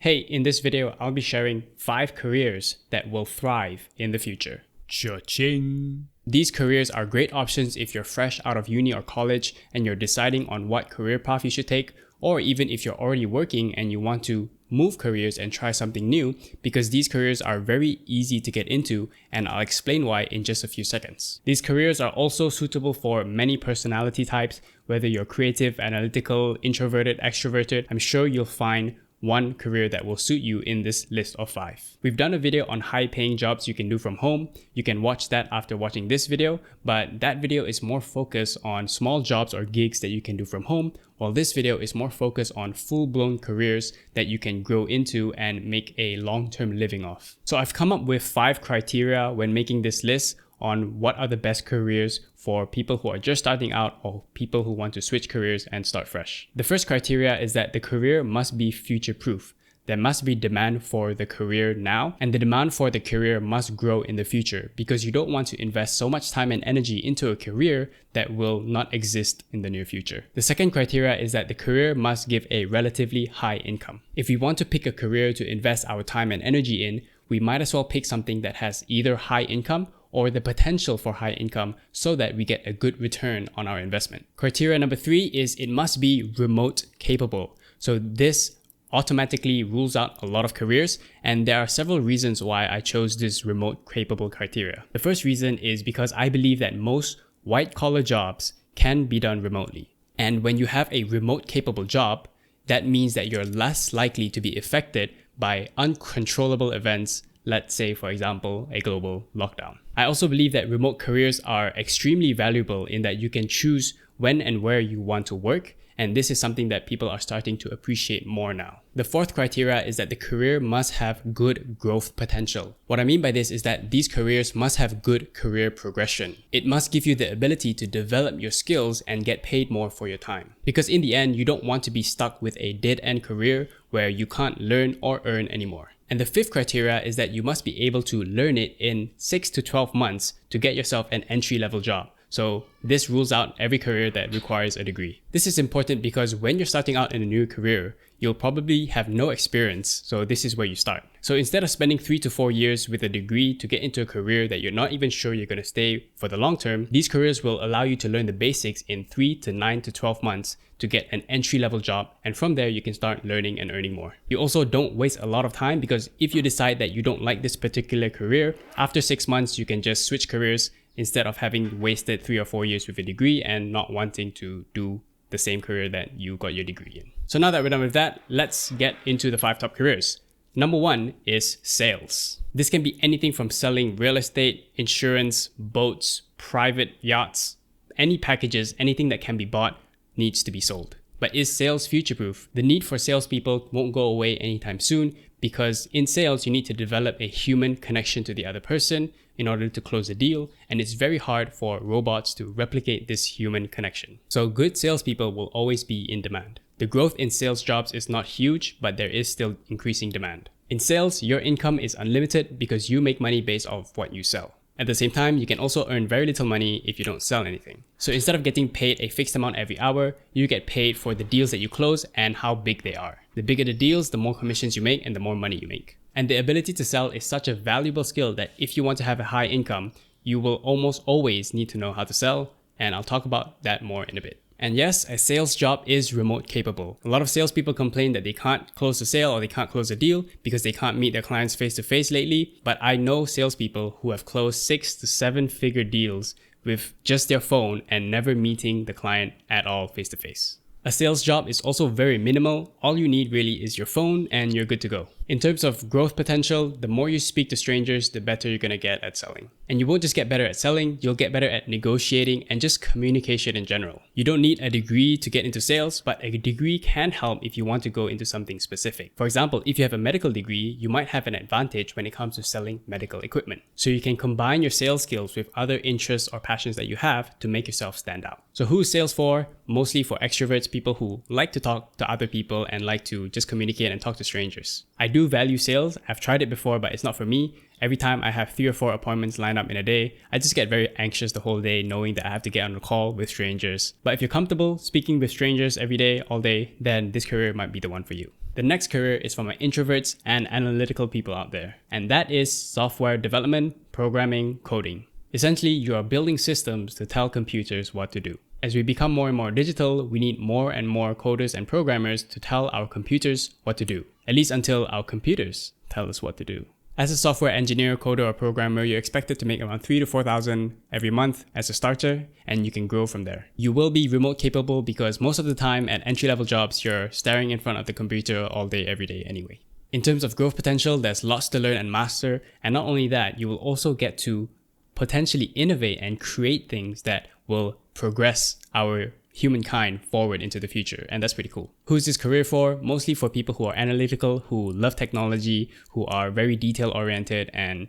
Hey, in this video, I'll be sharing 5 careers that will thrive in the future. Cha-ching! These careers are great options if you're fresh out of uni or college and you're deciding on what career path you should take, or even if you're already working and you want to move careers and try something new, because these careers are very easy to get into, and I'll explain why in just a few seconds. These careers are also suitable for many personality types, whether you're creative, analytical, introverted, extroverted. I'm sure you'll find one career that will suit you in this list of 5. We've done a video on high paying jobs you can do from home. You can watch that after watching this video, but that video is more focused on small jobs or gigs that you can do from home, while this video is more focused on full-blown careers that you can grow into and make a long-term living off. So I've come up with 5 criteria when making this list on what are the best careers for people who are just starting out or people who want to switch careers and start fresh. The first criteria is that the career must be future-proof. There must be demand for the career now, and the demand for the career must grow in the future, because you don't want to invest so much time and energy into a career that will not exist in the near future. The second criteria is that the career must give a relatively high income. If we want to pick a career to invest our time and energy in, we might as well pick something that has either high income or the potential for high income so that we get a good return on our investment. Criteria number 3 is it must be remote capable. So this automatically rules out a lot of careers, and there are several reasons why I chose this remote capable criteria. The first reason is because I believe that most white collar jobs can be done remotely. And when you have a remote capable job, that means that you're less likely to be affected by uncontrollable events. Let's say, for example, a global lockdown. I also believe that remote careers are extremely valuable in that you can choose when and where you want to work, and this is something that people are starting to appreciate more now. The fourth criteria is that the career must have good growth potential. What I mean by this is that these careers must have good career progression. It must give you the ability to develop your skills and get paid more for your time. Because in the end, you don't want to be stuck with a dead-end career where you can't learn or earn anymore. And the fifth criteria is that you must be able to learn it in 6 to 12 months to get yourself an entry-level job. So this rules out every career that requires a degree. This is important because when you're starting out in a new career, you'll probably have no experience, so this is where you start. So instead of spending 3 to 4 years with a degree to get into a career that you're not even sure you're going to stay for the long term, these careers will allow you to learn the basics in 3 to 9 to 12 months to get an entry-level job, and from there you can start learning and earning more. You also don't waste a lot of time, because if you decide that you don't like this particular career, after 6 months you can just switch careers instead of having wasted 3 or 4 years with a degree and not wanting to do the same career that you got your degree in. So now that we're done with that, let's get into the 5 top careers. Number 1 is sales. This can be anything from selling real estate, insurance, boats, private yachts, any packages, anything that can be bought needs to be sold. But is sales future-proof? The need for salespeople won't go away anytime soon, because in sales, you need to develop a human connection to the other person in order to close a deal, and it's very hard for robots to replicate this human connection. So good salespeople will always be in demand. The growth in sales jobs is not huge, but there is still increasing demand. In sales, your income is unlimited because you make money based off what you sell. At the same time, you can also earn very little money if you don't sell anything. So instead of getting paid a fixed amount every hour, you get paid for the deals that you close and how big they are. The bigger the deals, the more commissions you make and the more money you make. And the ability to sell is such a valuable skill that if you want to have a high income, you will almost always need to know how to sell, and I'll talk about that more in a bit. And yes, a sales job is remote capable. A lot of salespeople complain that they can't close a sale or they can't close a deal because they can't meet their clients face to face lately. But I know salespeople who have closed 6 to 7 figure deals with just their phone and never meeting the client at all face to face. A sales job is also very minimal. All you need really is your phone and you're good to go. In terms of growth potential, the more you speak to strangers, the better you're going to get at selling. And you won't just get better at selling, you'll get better at negotiating and just communication in general. You don't need a degree to get into sales, but a degree can help if you want to go into something specific. For example, if you have a medical degree, you might have an advantage when it comes to selling medical equipment. So you can combine your sales skills with other interests or passions that you have to make yourself stand out. So who is sales for? Mostly for extroverts, people who like to talk to other people and like to just communicate and talk to strangers. I do value sales. I've tried it before, but it's not for me. Every time I have 3 or 4 appointments lined up in a day, I just get very anxious the whole day knowing that I have to get on a call with strangers. But if you're comfortable speaking with strangers every day, all day, then this career might be the one for you. The next career is for my introverts and analytical people out there, and that is software development, programming, coding. Essentially, you are building systems to tell computers what to do. As we become more and more digital, we need more and more coders and programmers to tell our computers what to do, at least until our computers tell us what to do. As a software engineer, coder, or programmer, you're expected to make around $3,000 to $4,000 every month as a starter, and you can grow from there. You will be remote capable because most of the time at entry-level jobs, you're staring in front of the computer all day, every day anyway. In terms of growth potential, there's lots to learn and master, and not only that, you will also get to potentially innovate and create things that will progress our humankind forward into the future, and that's pretty cool. Who's this career for? Mostly for people who are analytical, who love technology, who are very detail oriented, and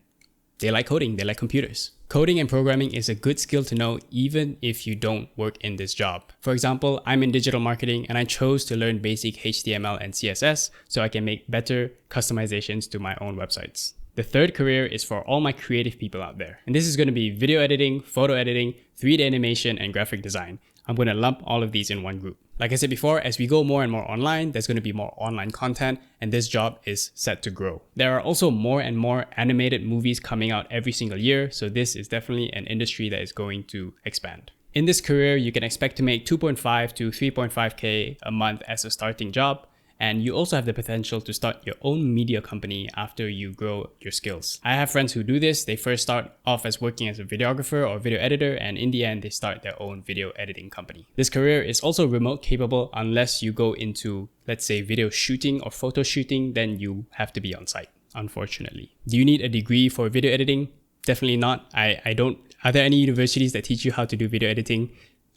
they like coding, they like computers. Coding and programming is a good skill to know even if you don't work in this job. For example, I'm in digital marketing and I chose to learn basic HTML and CSS so I can make better customizations to my own websites. The third career is for all my creative people out there. And this is going to be video editing, photo editing, 3D animation, and graphic design. I'm going to lump all of these in one group. Like I said before, as we go more and more online, there's going to be more online content, and this job is set to grow. There are also more and more animated movies coming out every single year, so this is definitely an industry that is going to expand. In this career, you can expect to make 2.5 to 3.5K a month as a starting job. And you also have the potential to start your own media company after you grow your skills. I have friends who do this. They first start off as working as a videographer or video editor, and in the end, they start their own video editing company. This career is also remote capable unless you go into, let's say, video shooting or photo shooting, then you have to be on site, unfortunately. Do you need a degree for video editing? Definitely not. I don't. Are there any universities that teach you how to do video editing?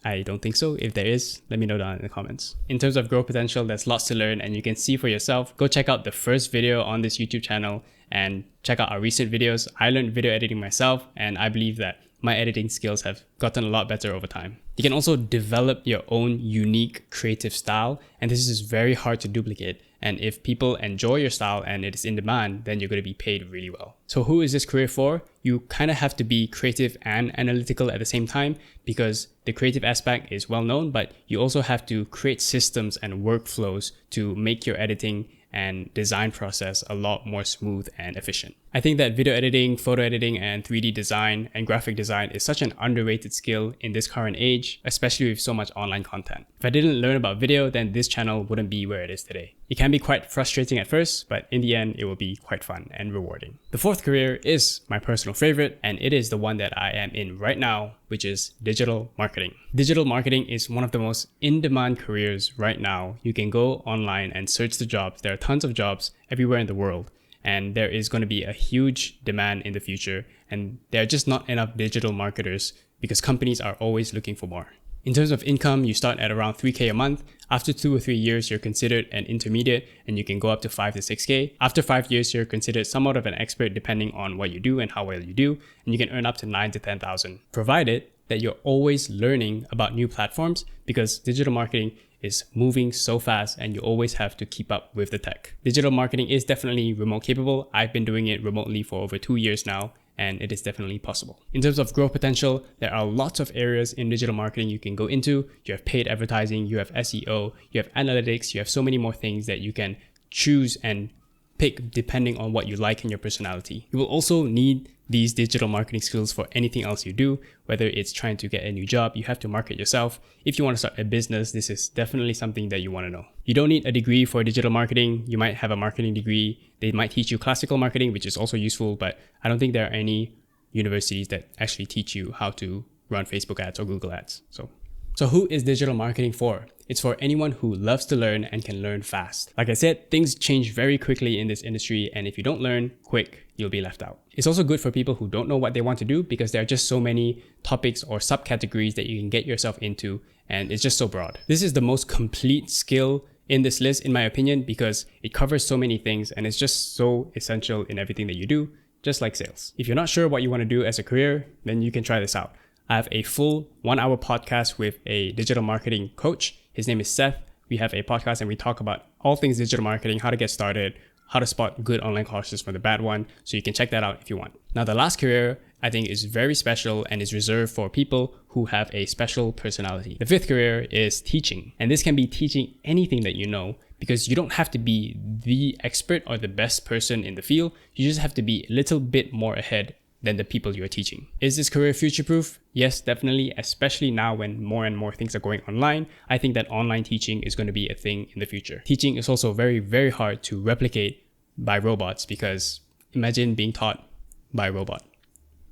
I don't think so. If there is, let me know down in the comments. In terms of growth potential, there's lots to learn and you can see for yourself. Go check out the first video on this YouTube channel and check out our recent videos. I learned video editing myself and I believe that my editing skills have gotten a lot better over time. You can also develop your own unique creative style, and this is very hard to duplicate. And if people enjoy your style and it is in demand, then you're going to be paid really well. So who is this career for? You kind of have to be creative and analytical at the same time because the creative aspect is well known, but you also have to create systems and workflows to make your editing and design process a lot more smooth and efficient. I think that video editing, photo editing, and 3D design and graphic design is such an underrated skill in this current age, especially with so much online content. If I didn't learn about video, then this channel wouldn't be where it is today. It can be quite frustrating at first, but in the end, it will be quite fun and rewarding. The fourth career is my personal favorite, and it is the one that I am in right now, which is digital marketing. Digital marketing is one of the most in-demand careers right now. You can go online and search the jobs. There are tons of jobs everywhere in the world, and there is going to be a huge demand in the future, and there are just not enough digital marketers because companies are always looking for more. In terms of income, you start at around 3K a month. After 2 or 3 years, you're considered an intermediate and you can go up to 5 to 6K. After 5 years, you're considered somewhat of an expert depending on what you do and how well you do, and you can earn up to 9 to 10,000, provided that you're always learning about new platforms because digital marketing is moving so fast and you always have to keep up with the tech. Digital marketing is definitely remote capable. I've been doing it remotely for over 2 years now, and it is definitely possible. In terms of growth potential, there are lots of areas in digital marketing you can go into. You have paid advertising, you have SEO, you have analytics, you have so many more things that you can choose and pick depending on what you like and your personality. You will also need these digital marketing skills for anything else you do, whether it's trying to get a new job, you have to market yourself. If you want to start a business, this is definitely something that you want to know. You don't need a degree for digital marketing. You might have a marketing degree. They might teach you classical marketing, which is also useful, but I don't think there are any universities that actually teach you how to run Facebook ads or Google ads. So who is digital marketing for? It's for anyone who loves to learn and can learn fast. Like I said, things change very quickly in this industry, and if you don't learn quick, you'll be left out. It's also good for people who don't know what they want to do because there are just so many topics or subcategories that you can get yourself into, and it's just so broad. This is the most complete skill in this list, in my opinion, because it covers so many things and it's just so essential in everything that you do, just like sales. If you're not sure what you want to do as a career, then you can try this out. I have a full 1-hour podcast with a digital marketing coach. His name is Seth. We have a podcast and we talk about all things digital marketing, how to get started, how to spot good online courses from the bad one. So you can check that out if you want. Now, the last career I think is very special and is reserved for people who have a special personality. The fifth career is teaching. And this can be teaching anything that you know, because you don't have to be the expert or the best person in the field. You just have to be a little bit more ahead than the people you're teaching. Is this career future-proof? Yes, definitely, especially now when more and more things are going online. I think that online teaching is going to be a thing in the future. Teaching is also very, very hard to replicate by robots, because imagine being taught by a robot.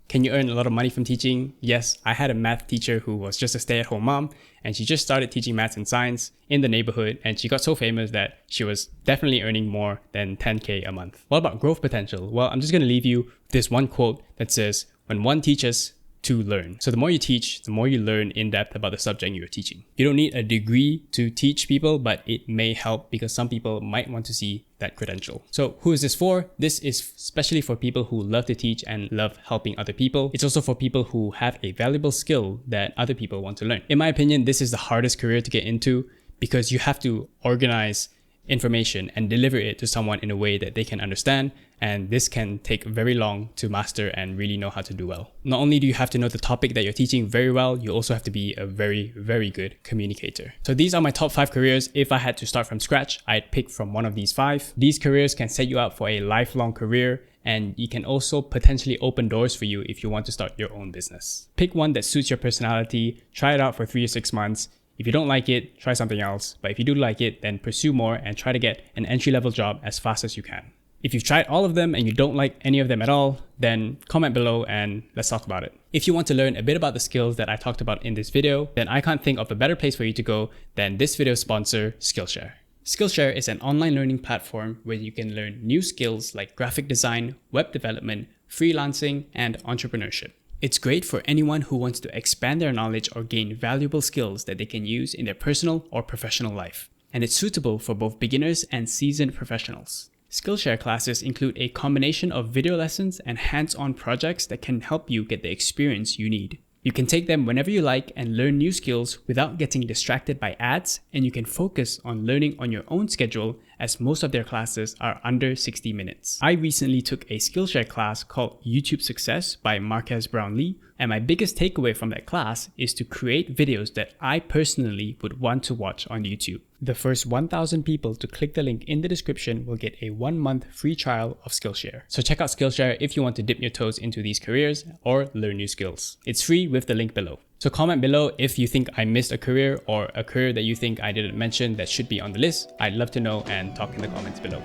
Can you earn a lot of money from teaching? Yes, I had a math teacher who was just a stay-at-home mom, and she just started teaching maths and science in the neighborhood, and she got so famous that she was definitely earning more than 10K a month. What about growth potential? Well, I'm just going to leave you with this one quote that says, "When one teaches, to learn." So the more you teach, the more you learn in depth about the subject you're teaching. You don't need a degree to teach people, but it may help because some people might want to see that credential. So who is this for? This is especially for people who love to teach and love helping other people. It's also for people who have a valuable skill that other people want to learn. In my opinion, this is the hardest career to get into because you have to organize information and deliver it to someone in a way that they can understand, and this can take very long to master and really know how to do well. Not only do you have to know the topic that you're teaching very well, you also have to be a very, very good communicator. So these are my top 5 careers. If I had to start from scratch, I'd pick from one of these 5. These careers can set you up for a lifelong career, and you can also potentially open doors for you if you want to start your own business. Pick one that suits your personality, try it out for 3 to 6 months. If you don't like it, try something else. But if you do like it, then pursue more and try to get an entry-level job as fast as you can. If you've tried all of them and you don't like any of them at all, then comment below and let's talk about it. If you want to learn a bit about the skills that I talked about in this video, then I can't think of a better place for you to go than this video's sponsor, Skillshare. Skillshare is an online learning platform where you can learn new skills like graphic design, web development, freelancing, and entrepreneurship. It's great for anyone who wants to expand their knowledge or gain valuable skills that they can use in their personal or professional life. And it's suitable for both beginners and seasoned professionals. Skillshare classes include a combination of video lessons and hands-on projects that can help you get the experience you need. You can take them whenever you like and learn new skills without getting distracted by ads, and you can focus on learning on your own schedule as most of their classes are under 60 minutes. I recently took a Skillshare class called YouTube Success by Marquez Brownlee, and my biggest takeaway from that class is to create videos that I personally would want to watch on YouTube. The first 1,000 people to click the link in the description will get a 1-month free trial of Skillshare. So check out Skillshare if you want to dip your toes into these careers or learn new skills. It's free with the link below. So comment below if you think I missed a career or a career that you think I didn't mention that should be on the list. I'd love to know, and talk in the comments below.